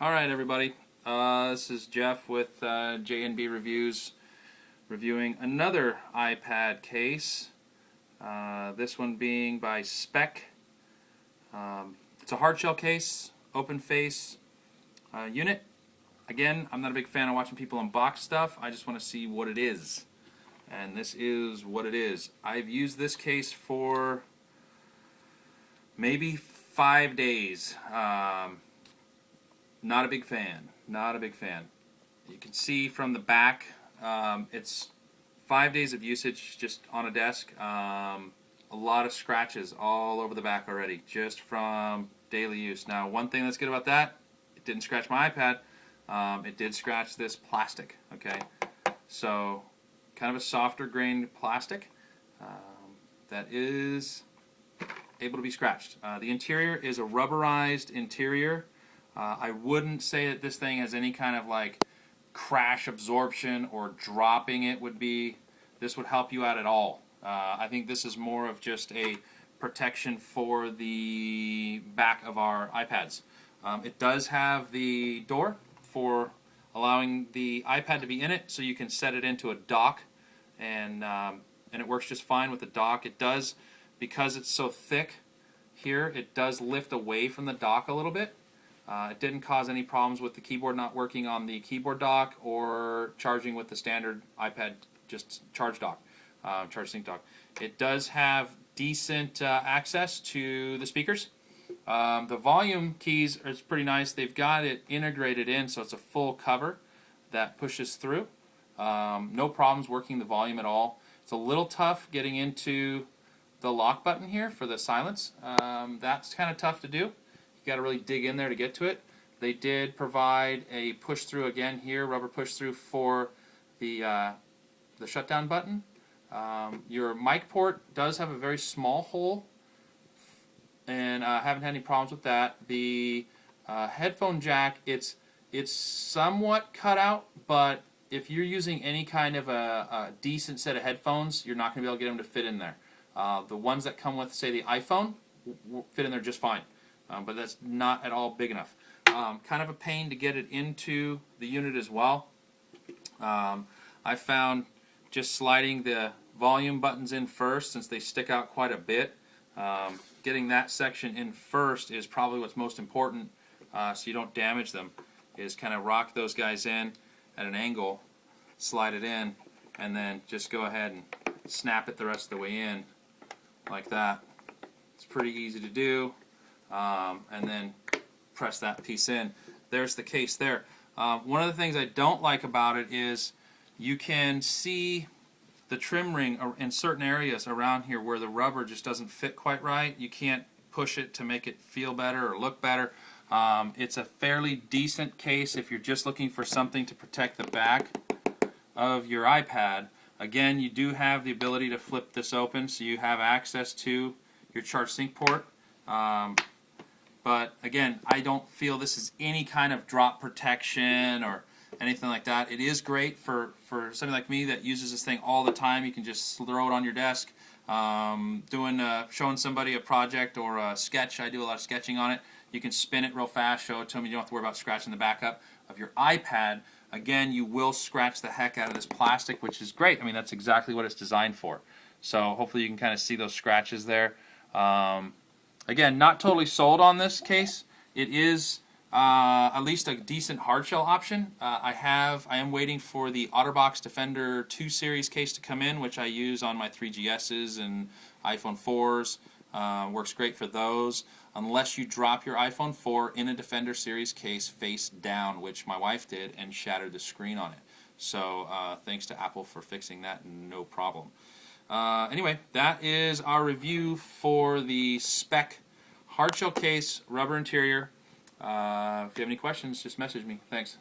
All right, everybody. This is Jeff with J&B Reviews, reviewing another iPad case. This one being by Speck. It's a hardshell case, open face unit. Again, I'm not a big fan of watching people unbox stuff. I just want to see what it is. And this is what it is. I've used this case for maybe 5 days. Not a big fan. Not a big fan. You can see from the back, it's 5 days of usage just on a desk. A lot of scratches all over the back already, just from daily use. Now, one thing that's good about that, it didn't scratch my iPad. It did scratch this plastic. Okay, so kind of a softer grained plastic that is able to be scratched. The interior is a rubberized interior. I wouldn't say that this thing has any kind of like crash absorption or dropping it would be. This would help you out at all. I think this is more of just a protection for the back of our iPads. It does have the door for allowing the iPad to be in it, so you can set it into a dock, and it works just fine with the dock. It does, because it's so thick here, it does lift away from the dock a little bit. It didn't cause any problems with the keyboard not working on the keyboard dock or charging with the standard iPad just charge dock, charge sync dock. It does have decent access to the speakers. The volume keys are pretty nice. They've got it integrated in, so it's a full cover that pushes through. No problems working the volume at all. It's a little tough getting into the lock button here for the silence. That's kind of tough to do. You got to really dig in there to get to it. They did provide a push through again here, rubber push through for the shutdown button. Your mic port does have a very small hole, and I haven't had any problems with that. The headphone jack, it's somewhat cut out, but if you're using any kind of a decent set of headphones, you're not going to be able to get them to fit in there. The ones that come with, say, the iPhone will fit in there just fine. But that's not at all big enough. Kind of a pain to get it into the unit as well. I found just sliding the volume buttons in first, since they stick out quite a bit. Getting that section in first is probably what's most important, so you don't damage them, is kind of rock those guys in at an angle, slide it in, and then just go ahead and snap it the rest of the way in like that. It's pretty easy to do. And then press that piece in. There's the case there. One of the things I don't like about it is you can see the trim ring in certain areas around here where the rubber just doesn't fit quite right. You can't push it to make it feel better or look better. It's a fairly decent case if you're just looking for something to protect the back of your iPad. Again, you do have the ability to flip this open, so you have access to your charge sync port. But again, I don't feel this is any kind of drop protection or anything like that. It is great for somebody like me that uses this thing all the time. You can just throw it on your desk, showing somebody a project or a sketch. I do a lot of sketching on it. You can spin it real fast, show it to them. You don't have to worry about scratching the backup of your iPad. Again, you will scratch the heck out of this plastic, which is great. I mean, that's exactly what it's designed for. So hopefully you can kind of see those scratches there. Again, not totally sold on this case. It is at least a decent hardshell option. I am waiting for the OtterBox Defender 2 Series case to come in, which I use on my 3GSs and iPhone 4s. Works great for those, unless you drop your iPhone 4 in a Defender Series case face down, which my wife did, and shattered the screen on it. So thanks to Apple for fixing that, no problem. Anyway, that is our review for the Speck hardshell case, rubber interior. If you have any questions, just message me. Thanks.